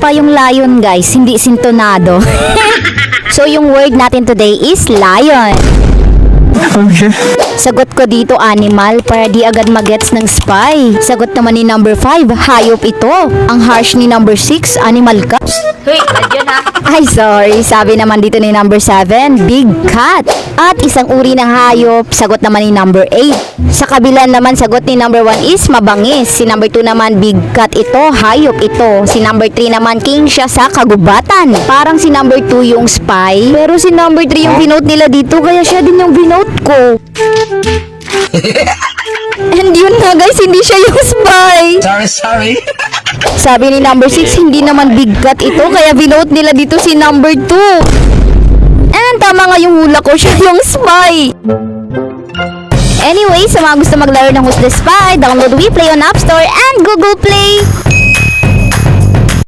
pa yung lion guys, hindi sintonado. So yung word natin today is lion. Okay. Sagot ko dito animal para di agad magets ng spy. Sagot naman ni number 5, hayop ito. Ang harsh ni number 6, animal ka. Hoy, adyan ha. Ay sorry, sabi naman dito ni number 7, big cat. At isang uri ng hayop, sagot naman ni number 8. Sa kabila naman sagot ni number 1 is mabangis. Si number 2 naman big cat ito, hayop ito. Si number 3 naman king siya sa kagubatan. Parang si number 2 yung spy, pero si number 3 yung binote nila dito, kaya siya din yung binote ko. And yun na guys, hindi siya yung spy. Sorry. Sabi ni number 6, hindi naman big cat ito, kaya binote nila dito si number 2. And tama nga yung hula ko, siya yung spy. Anyway, sa mga gusto maglaro ng Who's the Spy, download WePlay on App Store and Google Play.